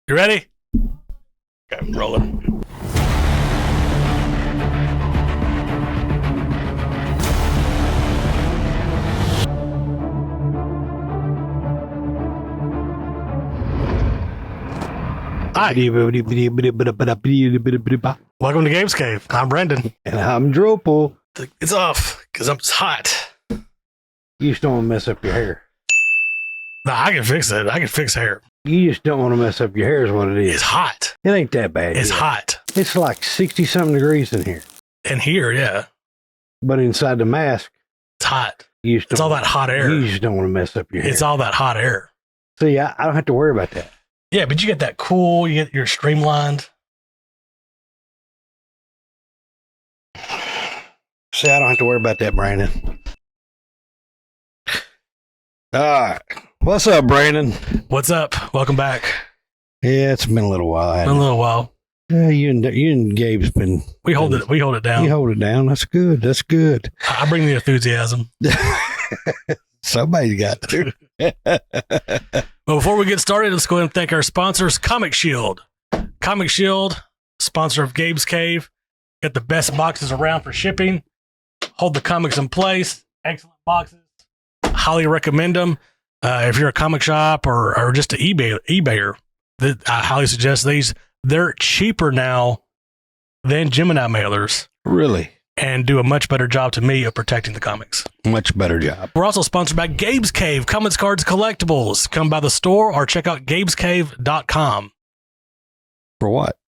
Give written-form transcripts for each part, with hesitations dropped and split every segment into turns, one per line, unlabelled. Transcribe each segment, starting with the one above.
You ready? Okay, I'm rolling. Hi. Welcome to Gabe's Cave. I'm Brandon.
And I'm Dropel.
It's off because I'm hot.
You just don't want to mess up your hair.
No, I can fix it. I can fix hair.
You just don't want to mess up your hair is what it is.
It's hot.
It ain't that bad.
It's hot.
It's like 60-something degrees in here.
And here, yeah.
But inside the mask,
it's hot.
It's
all that hot air.
You just don't want to mess up your hair.
It's all that hot air.
See, I don't have to worry about that.
Yeah, but you get that cool, you're streamlined.
See, I don't have to worry about that, Brandon. All right. What's up, Brandon?
What's up? Welcome back.
Yeah, it's been a little while.
Been a little while.
Yeah, you and Gabe's been.
We hold it down.
You hold it down. That's good. That's good.
I bring the enthusiasm.
Somebody's got to.
Well, before we get started, let's go ahead and thank our sponsors, Comic Shield. Comic Shield, sponsor of Gabe's Cave. Got the best boxes around for shipping. Hold the comics in place. Excellent boxes. Highly recommend them. If you're a comic shop or just an eBayer, I highly suggest these. They're cheaper now than Gemini mailers.
Really?
And do a much better job to me of protecting the comics.
Much better job.
We're also sponsored by Gabe's Cave, Comics, Cards, Collectibles. Come by the store or check out gabescave.com.
For what?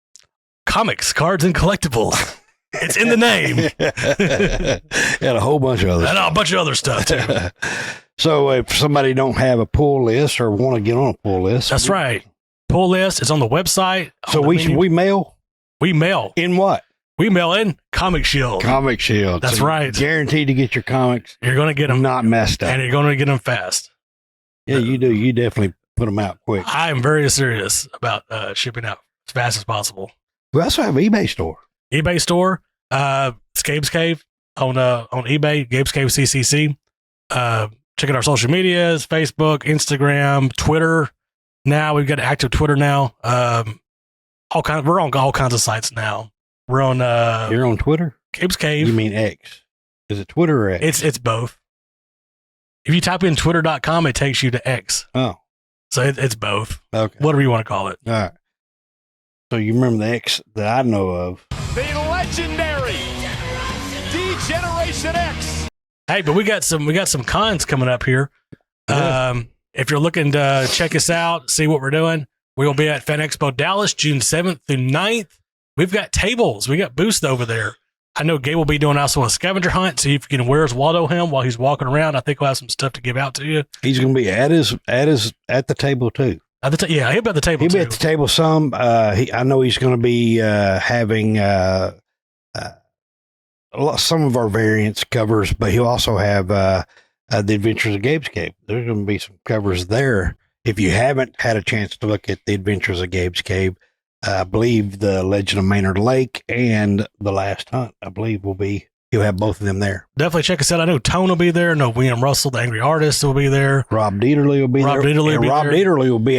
Comics, cards, and collectibles. It's in the name.
And a whole bunch of other
stuff. And a bunch of other stuff, too.
So if somebody don't have a pull list or want to get on a pull list.
That's right. Pull list is on the website.
So we mail?
We mail.
In what?
We mail in Comic Shield.
Comic Shield.
That's right.
Guaranteed to get your comics.
You're going to get them.
Not messed up.
And you're going to get them fast.
Yeah, you do. You definitely put them out quick.
I am very serious about shipping out as fast as possible.
We also have an eBay store.
eBay store. It's Gabe's Cave on eBay. Gabe's Cave CCC. Check out our social medias, Facebook, Instagram, Twitter. Now we've got active Twitter now. We're on all kinds of sites now. We're on.
You're on Twitter?
Gabe's Cave.
You mean X? Is it Twitter or X?
It's both. If you type in twitter.com, it takes you to X.
Oh.
So it's both.
Okay.
Whatever you want to call it.
All right. So you remember the X that I know of?
The legendary D-Generation X.
Hey, but we got some cons coming up here. Yeah. If you're looking to check us out, see what we're doing, we will be at Fan Expo Dallas, June 7th through 9th. We've got tables. We got booths over there. I know Gabe will be doing also a scavenger hunt. See if you can wear his Waldo helm while he's walking around. I think we'll have some stuff to give out to you.
He's going to be at the table too.
Yeah, he'll be at the table.
He'll be at the table some. I know he's going to be having some of our variants covers, but he'll also have the Adventures of Gabe's Cave. There's going to be some covers there. If you haven't had a chance to look at the Adventures of Gabe's Cave, I believe the Legend of Maynard Lake and The Last Hunt, I believe you'll have both of them there.
Definitely check us out. I know Tone will be there. I know William Russell, the Angry Artist, will be there.
Rob Dieterle will be there. Rob Dieterle will be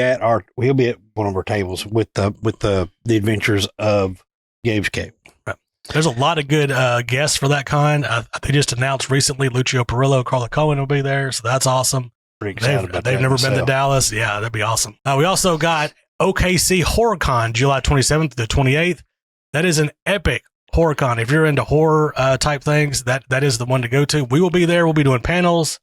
he'll be at one of our tables with the Adventures of Gabe's Cave.
Right. There's a lot of good guests for that con. They just announced recently Lucio Perillo, Carla Cohen will be there, so that's awesome.
Pretty excited about that.
They've never been to Dallas. Yeah, that'd be awesome. We also got OKC HorrorCon, July 27th to the 28th. That is an epic HorrorCon. If you're into horror type things, that is the one to go to. We will be there. We'll be doing panels,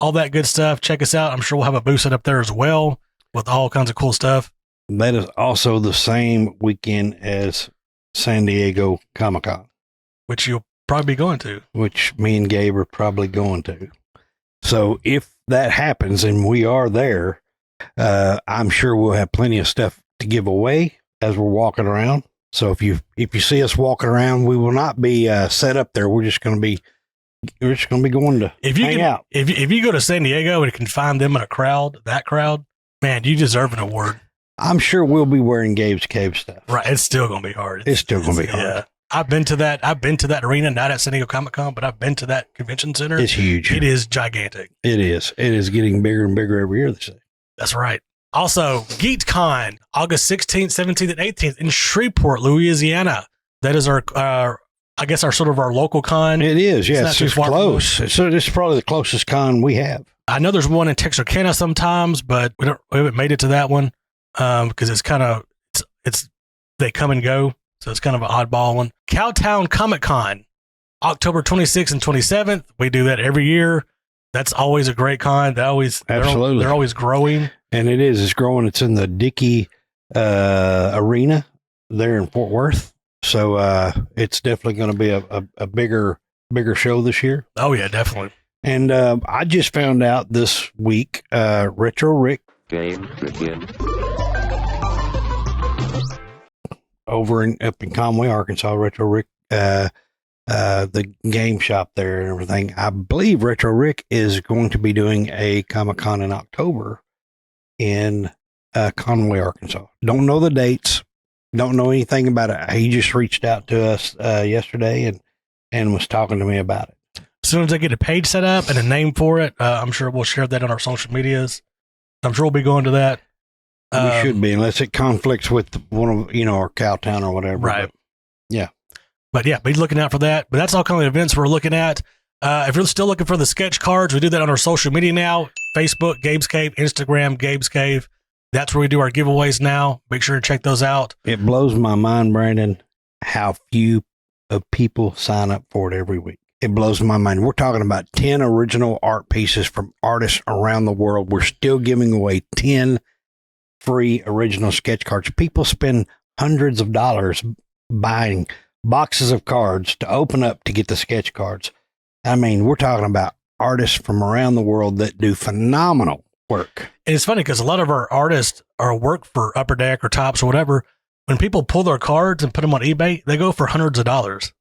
all that good stuff. Check us out. I'm sure we'll have a booth set up there as well with all kinds of cool stuff.
That is also the same weekend as San Diego Comic-Con.
Which you'll probably be going to.
Which me and Gabe are probably going to. So if that happens and we are there, I'm sure we'll have plenty of stuff to give away as we're walking around. So if you see us walking around, we will not be set up there. We're just going to be going to hang out.
If you go to San Diego and can find them in that crowd, man, you deserve an award.
I'm sure we'll be wearing Gabe's Cave stuff.
Right, it's still going to be hard.
It's still going to be hard.
Yeah. I've been to that arena, not at San Diego Comic-Con, but I've been to that convention center.
It's huge.
It is gigantic.
It is. It is getting bigger and bigger every year, they say.
That's right. Also, GeekCon, August 16th, 17th, and 18th in Shreveport, Louisiana. That is our sort of our local con.
It is, yes. It's close.
So
it's probably the closest con we have.
I know there's one in Texarkana sometimes, but we haven't made it to that one because it's kind of they come and go, so it's kind of an oddball one. Cowtown Comic Con, October 26th and 27th. We do that every year. That's always a great con. They're always growing, and
it's growing. It's in the Dickey Arena there in Fort Worth, so it's definitely going to be a bigger show this year.
Oh yeah, definitely.
And I just found out this week, Retro Rick
Game begin.
over up in Conway, Arkansas, Retro Rick, the game shop there and everything. I believe Retro Rick is going to be doing a Comic-Con in October in Conway, Arkansas. Don't know the dates. Don't know anything about it. He just reached out to us yesterday and was talking to me about it.
As soon as I get a page set up and a name for it, I'm sure we'll share that on our social medias. I'm sure we'll be going to that.
We should be, unless it conflicts with one of our Cowtown or whatever.
Right.
But
yeah, be looking out for that. But that's all kind of events we're looking at. If you're still looking for the sketch cards, we do that on our social media now. Facebook, Gabe's Cave, Instagram, Gabe's Cave. That's where we do our giveaways now. Make sure to check those out.
It blows my mind, Brandon, how few of people sign up for it every week. It blows my mind. We're talking about 10 original art pieces from artists around the world. We're still giving away 10 free original sketch cards. People spend hundreds of dollars buying boxes of cards to open up to get the sketch cards. I mean, we're talking about artists from around the world that do phenomenal work.
And it's funny because a lot of our artists work for Upper Deck or Tops or whatever. When people pull their cards and put them on eBay, they go for hundreds of dollars.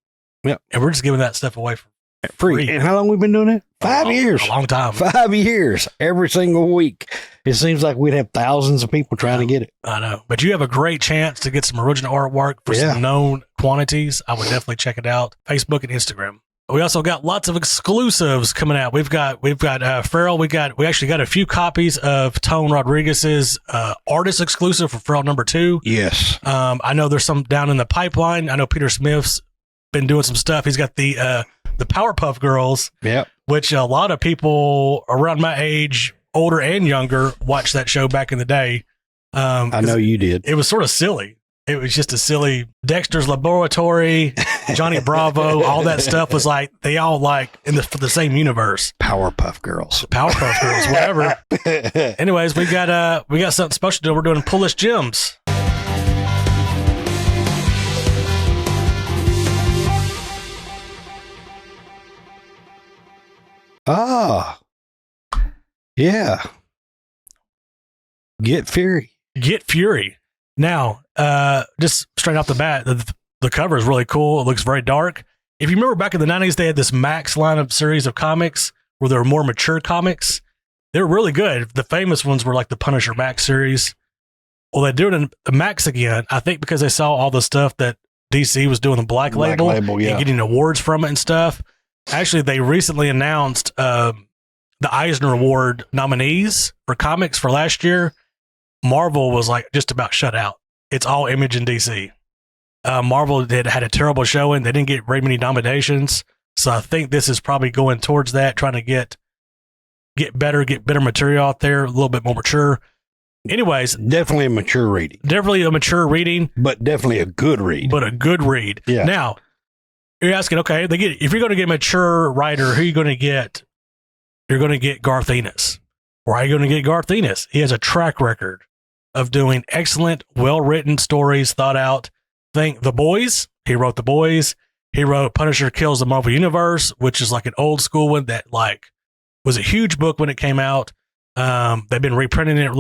Yep.
And we're just giving that stuff away for free.
And how long we been doing it? 5 years.
A long time.
5 years. Every single week. It seems like we'd have thousands of people trying to get it.
I know. But you have a great chance to get some original artwork for some known quantities. I would definitely check it out. Facebook and Instagram. We also got lots of exclusives coming out. We've got Farrell. We actually got a few copies of Tone Rodriguez's artist exclusive for Farrell #2.
Yes.
I know there's some down in the pipeline. I know Peter Smith's been doing some stuff. He's got the Powerpuff Girls.
Yep.
Which a lot of people around my age, older and younger, watched that show back in the day.
I know you did.
It was sort of silly. It was just a silly Dexter's Laboratory, Johnny Bravo, all that stuff was like, they all like for the same universe.
Powerpuff Girls,
whatever. Anyways, we got something special to do. We're doing Pull-List Gems.
Ah, yeah. Get Fury. Now, just straight off the bat, the cover is really cool. It looks very dark. If you remember back in the 90s, they had this Max lineup series of comics where they were more mature comics. They were really good. The famous ones were like the Punisher Max series. Well, they're doing a Max again, I think because they saw all the stuff that DC was doing the Black Label and getting awards from it and stuff. Actually, they recently announced the Eisner Award nominees for comics for last year. Marvel was like just about shut out. It's all Image and DC. Marvel had a terrible showing. They didn't get very many nominations. So I think this is probably going towards that, trying to get better material out there, a little bit more mature. Anyways. Definitely a mature reading.
But
definitely a good read.
Yeah. Now, you're asking, okay, if you're going to get a mature writer, who are you going to get? You're going to get Garth Ennis. Why are you going to get Garth Ennis? He has a track record of doing excellent, well-written stories, thought out. Think The Boys. He wrote The Boys. He wrote Punisher Kills the Marvel Universe, which is like an old school one that like was a huge book when it came out. They've been reprinting it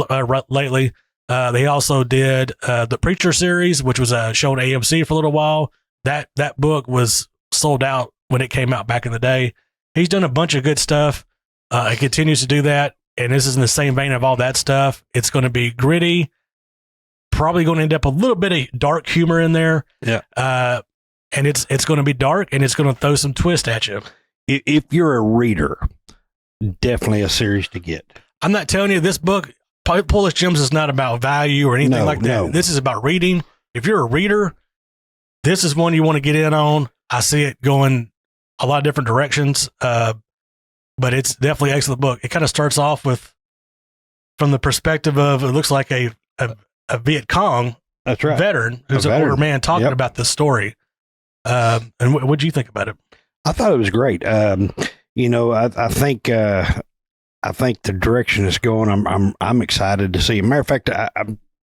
lately. They also did the Preacher series, which was a show on AMC for a little while. That book was sold out when it came out back in the day. He's done a bunch of good stuff. It continues to do that. And this is in the same vein of all that stuff. It's going to be gritty, probably going to end up a little bit of dark humor in there.
Yeah.
And it's going to be dark and it's going to throw some twist at you.
If you're a reader, definitely a series to get.
I'm not telling you this book. Pull List Gems is not about value or anything like that.
No.
This is about reading. If you're a reader, this is one you want to get in on. I see it going a lot of different directions, but it's definitely an excellent book. It kind of starts off from the perspective of, it looks like a Viet Cong
That's right.
veteran who's an older man talking about this story. And what do you think about it?
I thought it was great. You know, I think the direction it's going, I'm excited to see. Matter of fact, I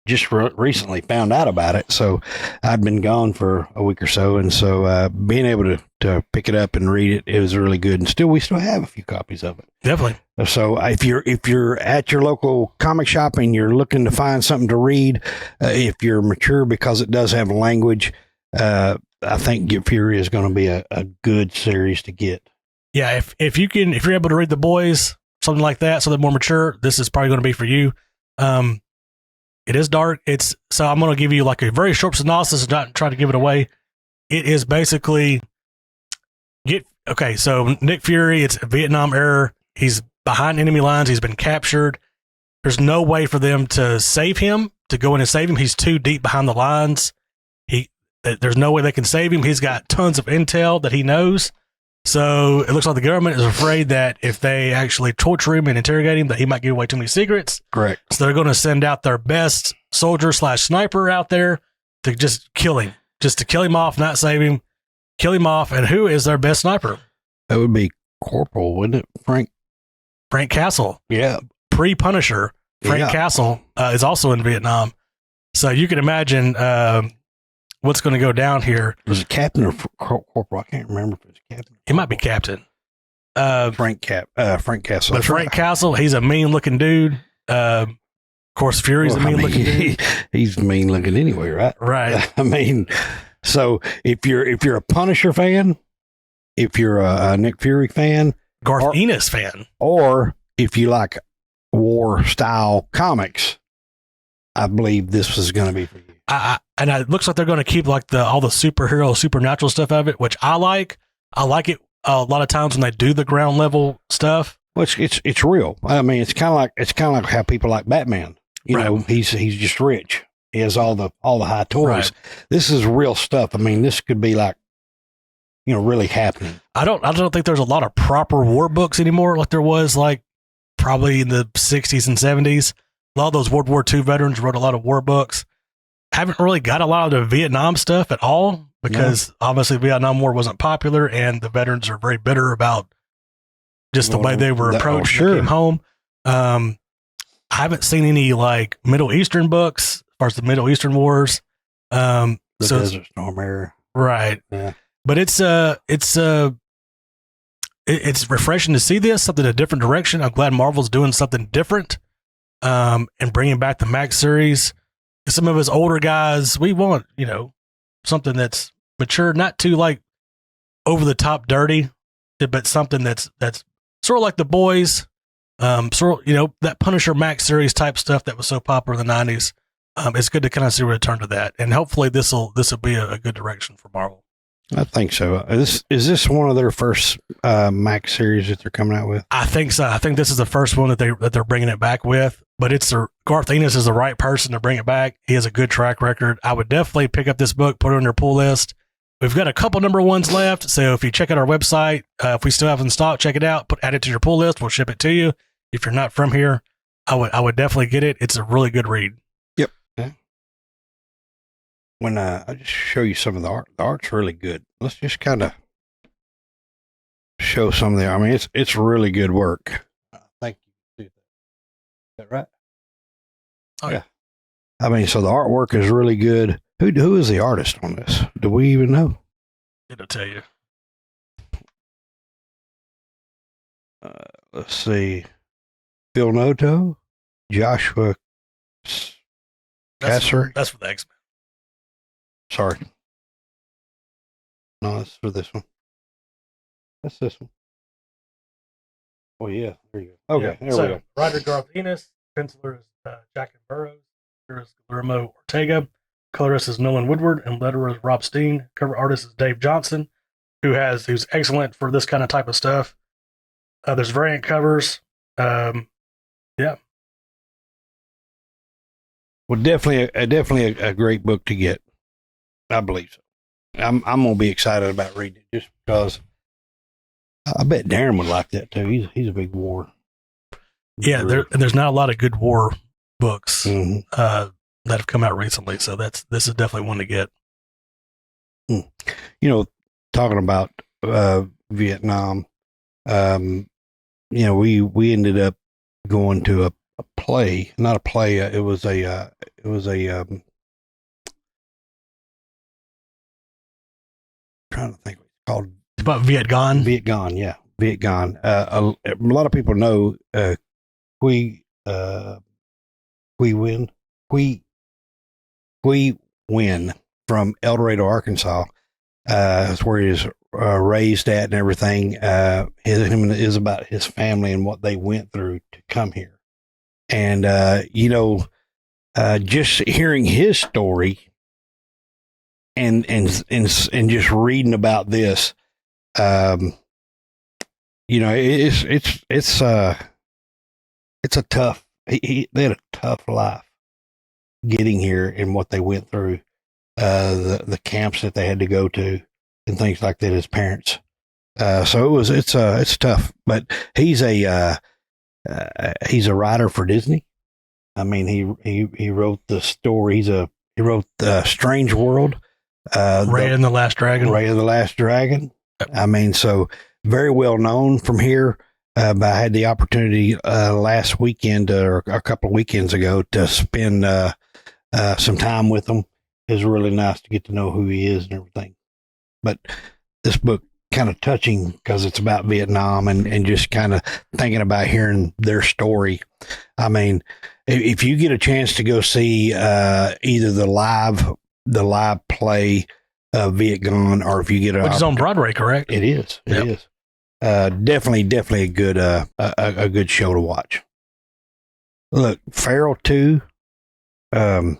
just recently found out about it, so I'd been gone for a week or so, and so being able to pick it up and read it was really good. And we still have a few copies of it.
Definitely.
So if you're at your local comic shop and you're looking to find something to read, if you're mature, because it does have language, I think Get Fury is going to be a good series to get.
Yeah, if you're able to read The Boys, something like that, something more mature, this is probably going to be for you. It is dark. So I'm going to give you like a very short synopsis and not try to give it away. It is basically so Nick Fury, it's a Vietnam era. He's behind enemy lines. He's been captured. There's no way for them to save him, to go in and save him. He's too deep behind the lines. There's no way they can save him. He's got tons of intel that he knows. So it looks like the government is afraid that if they actually torture him and interrogate him, that he might give away too many secrets.
Correct.
So they're going to send out their best soldier/sniper out there to just kill him, just to kill him off, not save him, kill him off. And who is their best sniper?
That would be Corporal, wouldn't it?
Frank Castle.
Yeah.
Pre-Punisher. Frank Castle is also in Vietnam. So you can imagine what's going to go down here.
Was it Captain or Corporal? I can't remember if it was Captain.
It might be Captain.
Frank Castle.
But Frank Castle, he's a mean-looking dude. Of course, Fury's a mean-looking dude.
He's mean-looking anyway, right?
Right.
I mean, so if you're a Punisher fan, if you're a Nick Fury fan,
Garth Ennis fan,
or if you like war-style comics, I believe this is going to be for you.
And it looks like they're going to keep like all the superhero, supernatural stuff of it, which I like. I like it a lot of times when they do the ground level stuff.
Well, it's real. I mean, it's kind of like how people like Batman. You know, he's just rich. He has all the high toys.
Right.
This is real stuff. I mean, this could be like, really happening.
I don't think there's a lot of proper war books anymore, like there was like probably in the 60s and 70s. A lot of those World War II veterans wrote a lot of war books. Haven't really got a lot of the Vietnam stuff at all because obviously Vietnam War wasn't popular and the veterans are very bitter about just the way they were approached when they came home. I haven't seen any like Middle Eastern books as far as the Middle Eastern wars.
The Desert Storm era.
Right.
Yeah.
But it's refreshing to see this, something in a different direction. I'm glad Marvel's doing something different and bringing back the Max series. Some of us older guys, we want, something that's mature, not too like over the top dirty, but something that's sort of like The Boys, that Punisher Max series type stuff that was so popular in the 90s. It's good to kind of see a return to that. And hopefully this will be a good direction for Marvel.
I think so. Is this one of their first Max series that they're coming out with?
I think so. I think this is the first one that they're bringing it back with. But Garth Ennis is the right person to bring it back. He has a good track record. I would definitely pick up this book, put it on your pull list. We've got a couple number ones left, so if you check out our website, if we still have it in stock, check it out. Add it to your pull list. We'll ship it to you. If you're not from here, I would definitely get it. It's a really good read.
Yep. Yeah. When I just show you some of the art. The art's really good. Let's just kind of show some of the. I mean, it's really good work. Thank you. Is that right?
Oh yeah.
I mean, so the artwork is really good. Who is the artist on this? Do we even know?
It'll tell you.
Let's see. Phil Noto, Joshua Kasser.
That's for the X-Men.
Sorry. No, that's for this one. That's this one. Oh, yeah. There you go. Okay,
yeah.
There we go.
Writer Garth Ennis, penciler is Jack and Burrows, colorist is Guillermo Ortega, colorist is Nolan Woodward, and letterer is Rob Steen. Cover artist is Dave Johnson, who's excellent for this kind of type of stuff. There's variant covers. Yeah.
Well, definitely a great book to get. I believe so. I'm gonna be excited about reading it just because I bet Darren would like that too. He's a big war.
Yeah, there's not a lot of good war books
Mm-hmm.
that have come out recently, so this is definitely one to get.
Talking about Vietnam, we ended up going to a play, not a play. It was a trying to think what it's called.
It's about Viet Cong.
Viet Cong, yeah, Viet Cong. A lot of people know Quy Nguyen from El Dorado, Arkansas. That's where he was raised at and everything. Him is about his family and what they went through to come here. And just hearing his story and just reading about this, it's a tough. They had a tough life getting here and what they went through, the camps that they had to go to and things like that as parents. So it's tough, but he's a writer for Disney. I mean, he wrote the story. He wrote Strange World,
Raya and the Last Dragon.
Raya and the Last Dragon.
Yep.
I mean, so very well known from here. But I had the opportunity last weekend or a couple of weekends ago to spend some time with him. It was really nice to get to know who he is and everything. But this book kind of touching because it's about Vietnam and just kind of thinking about hearing their story. I mean, if you get a chance to go see either the live play of Viet Cong, or if you get
which is on Broadway, correct?
It is. It is. Definitely a good show to watch. Look, Feral 2, Tone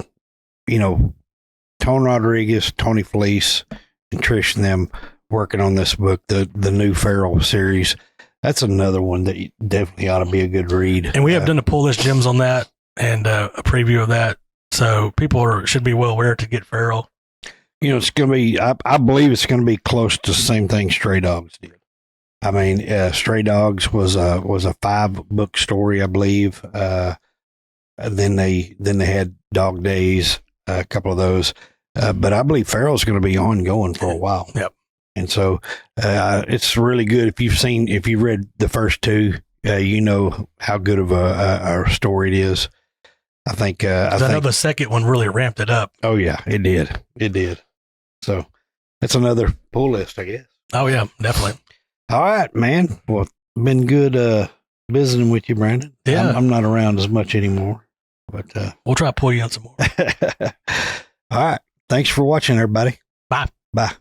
Rodriguez, Tony Felice, and Trish and them working on this book, the new Feral series. That's another one that definitely ought to be a good read.
And we have done a pull list gems on that and a preview of that. So people should be well aware to get Feral.
It's going to be, I believe it's going to be close to the same thing Stray Dogs did. I mean, Stray Dogs was a 5-book story, I believe. Then they had Dog Days, a couple of those. But I believe Feral's going to be ongoing for a while.
Yep.
And so it's really good. If you've read the first 2, you know how good of a story it is. I think. I
know the second one really ramped it up.
Oh yeah, it did. It did. So that's another pull list, I guess.
Oh yeah, definitely.
All right, man. Well, been good visiting with you, Brandon.
Yeah.
I'm not around as much anymore, but
we'll try to pull you on some more.
All right. Thanks for watching, everybody.
Bye.
Bye.